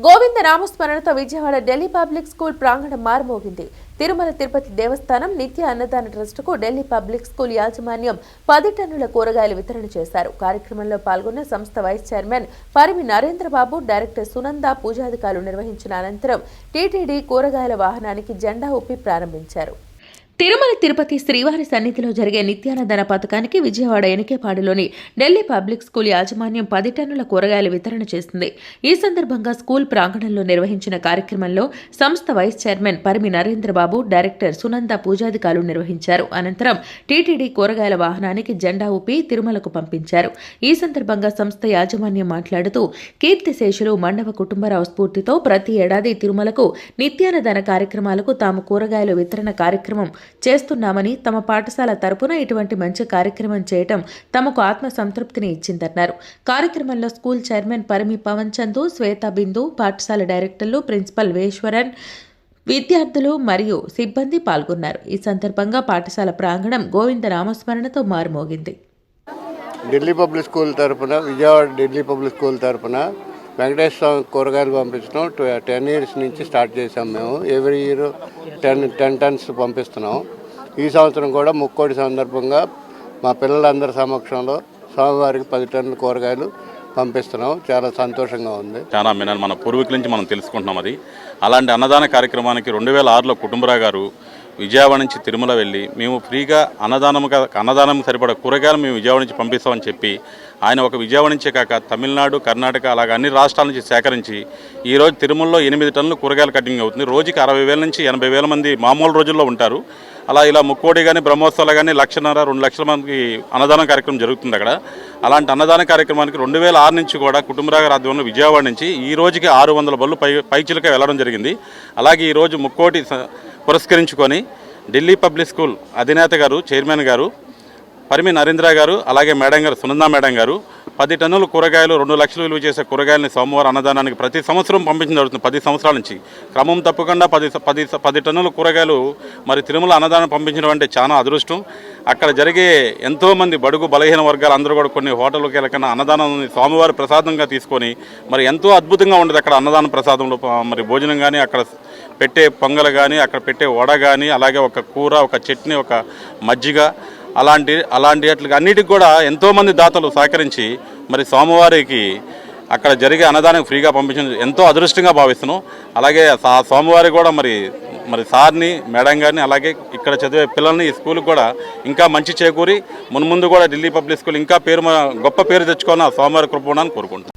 గోవింద నామస్మరణతో Vijayawada Delhi public school ప్రాంగణం మారుమోగింది. తిరుమల తిరుపతి దేవస్థానం నిత్య అన్నదాన ట్రస్టుకు ఢిల్లీ పబ్లిక్ స్కూల్ యాజమాన్యం 10 టన్నుల కూరగాయలు వితరణ చేశారు. కార్యక్రమంలో పాల్గొన్న సంస్థ vice chairman Parimi Narendrababu, director Sunanda పూజాధికారులు నిర్వహించిన అనంతరం టీటీడీ కూరగాయల వాహనానికి జెండా ఊపి ప్రారంభించారు. తిరుమల తిరుపతి శ్రీవారి సన్నిధిలో జరిగే నిత్యాన్నదాన పథకానికి విజయవాడ ఎనికేపాడులోని ఢిల్లీ పబ్లిక్ స్కూల్ యాజమాన్యం 10 టన్నుల కూరగాయల వితరణ చేసింది. ఈ సందర్భంగా స్కూల్ ప్రాంగణంలో నిర్వహించిన కార్యక్రమంలో సంస్థ vice chairman Parimi Narendrababu, director Sunanda పూజాధికారులు నిర్వహించారు. అనంతరం టీటీడీ కూరగాయల వాహనానికి జెండా ఊపి తిరుమలకు పంపించారు. ఈ సందర్భంగా సంస్థ యాజమాన్యం మాట్లాడుతూ, కీర్తిశేషులు మండవ కుటుంబరావు స్ఫూర్తితో ప్రతి ఏడాది తిరుమలకు నిత్యాన్నదాన కార్యక్రమాలకు తాము కూరగాయల వితరణ కార్యక్రమం చేస్తున్నామని, తమ పాఠశాల తరపున ఇటువంటి మంచి కార్యక్రమం చేయటం తమకు ఆత్మ సంతృప్తిని ఇచ్చిందన్నారు. కార్యక్రమంలో స్కూల్ చైర్మన్ పరిమి పవన్ చందు, శ్వేత బిందు, పాఠశాల డైరెక్టర్లు, ప్రిన్సిపల్ వేశ్వరన్, విద్యార్థులు మరియు సిబ్బంది పాల్గొన్నారు. ఈ సందర్భంగా పాఠశాల ప్రాంగణం గోవింద నామస్మరణతో మారుమోగింది. ఢిల్లీ పబ్లిక్ స్కూల్ తరపున, విజయవాడ ఢిల్లీ పబ్లిక్ స్కూల్ తరపున వెంకటేశ్వర స్వామి కూరగాయలు పంపించడం 10 ఇయర్స్ నుంచి స్టార్ట్ చేసాం. మేము ఎవ్రీ ఇయర్ 10 టన్స్ పంపిస్తున్నాం. ఈ సంవత్సరం కూడా ముక్కోటి సందర్భంగా మా పిల్లలందరి సమక్షంలో స్వామివారికి 10 టన్నుల కూరగాయలు పంపిస్తున్నాం. చాలా సంతోషంగా ఉంది. చాలా మన పూర్వీకుల నుంచి మనం తెలుసుకుంటున్నాం. అది అలాంటి అన్నదాన కార్యక్రమానికి 2006లో కుటుంబరావు గారు విజయవాడ నుంచి తిరుమల వెళ్ళి మేము ఫ్రీగా అన్నదానం సరిపడా కూరగాయలు మేము విజయవాడ నుంచి పంపిస్తామని చెప్పి ఆయన ఒక విజయవాడ నుంచే కాక తమిళనాడు, కర్ణాటక అలాగే అన్ని రాష్ట్రాల నుంచి సేకరించి ఈరోజు తిరుమలలో 8 టన్నులు కూరగాయలు కటింగ్ అవుతుంది. రోజుకి 60,000 నుంచి 80,000 మంది మామూలు రోజుల్లో ఉంటారు. అలా ఇలా ముక్కోడి కానీ బ్రహ్మోత్సవాలు కానీ 1,500-2 లక్షల మందికి అన్నదాన కార్యక్రమం జరుగుతుంది అక్కడ. అలాంటి అన్నదాన కార్యక్రమానికి 2006 నుంచి కూడా కుటుంబరావు గారి ఆధ్వర్యంలో విజయవాడ నుంచి ఈ రోజుకి 600 బళ్ళు పైచిలక వెళ్ళడం జరిగింది. అలాగే ఈరోజు ముక్కోటి పురస్కరించుకొని ఢిల్లీ పబ్లిక్ స్కూల్ అధినేత గారు, చైర్మన్ గారు పరిమి నరేంద్ర గారు, అలాగే మేడం గారు సునందా మేడం గారు 10 టన్నుల కూరగాయలు, 2 లక్షలు విలువ చేసే కూరగాయలని సోమవారం అన్నదానానికి ప్రతి సంవత్సరం పంపించడం జరుగుతుంది. 10 సంవత్సరాల నుంచి క్రమం తప్పకుండా 10 టన్నుల కూరగాయలు మరి తిరుమల అన్నదానం పంపించడం అంటే చాలా అదృష్టం. అక్కడ జరిగే ఎంతోమంది బడుగు బలహీన వర్గాలు అందరూ కూడా కొన్ని హోటల్కి వెళ్ళకన్నా అన్నదానాన్ని స్వామివారి ప్రసాదంగా తీసుకొని మరి ఎంతో అద్భుతంగా ఉండేది. అక్కడ అన్నదాన ప్రసాదంలో మరి భోజనం కానీ, అక్కడ పెట్టే పొంగలు కానీ, అక్కడ పెట్టే వడ కానీ, అలాగే ఒక కూర, ఒక చట్నీ, ఒక మజ్జిగ అలాంటి వాటికి అన్నిటికి కూడా ఎంతోమంది దాతలు సహకరించి మరి స్వామివారికి అక్కడ జరిగే అన్నదానం ఫ్రీగా పంపించడం ఎంతో అదృష్టంగా భావిస్తున్నాం. అలాగే స్వామివారి కూడా మరి సార్ని, మేడం గారిని, అలాగే ఇక్కడ చదివే పిల్లల్ని ఈ స్కూల్కి కూడా ఇంకా మంచి చేకూరి మున్ముందు కూడా ఢిల్లీ పబ్లిక్ స్కూల్ ఇంకా గొప్ప పేరు తెచ్చుకోవాలని స్వామివారి కృప ఉండాలని కోరుకుంటున్నాం.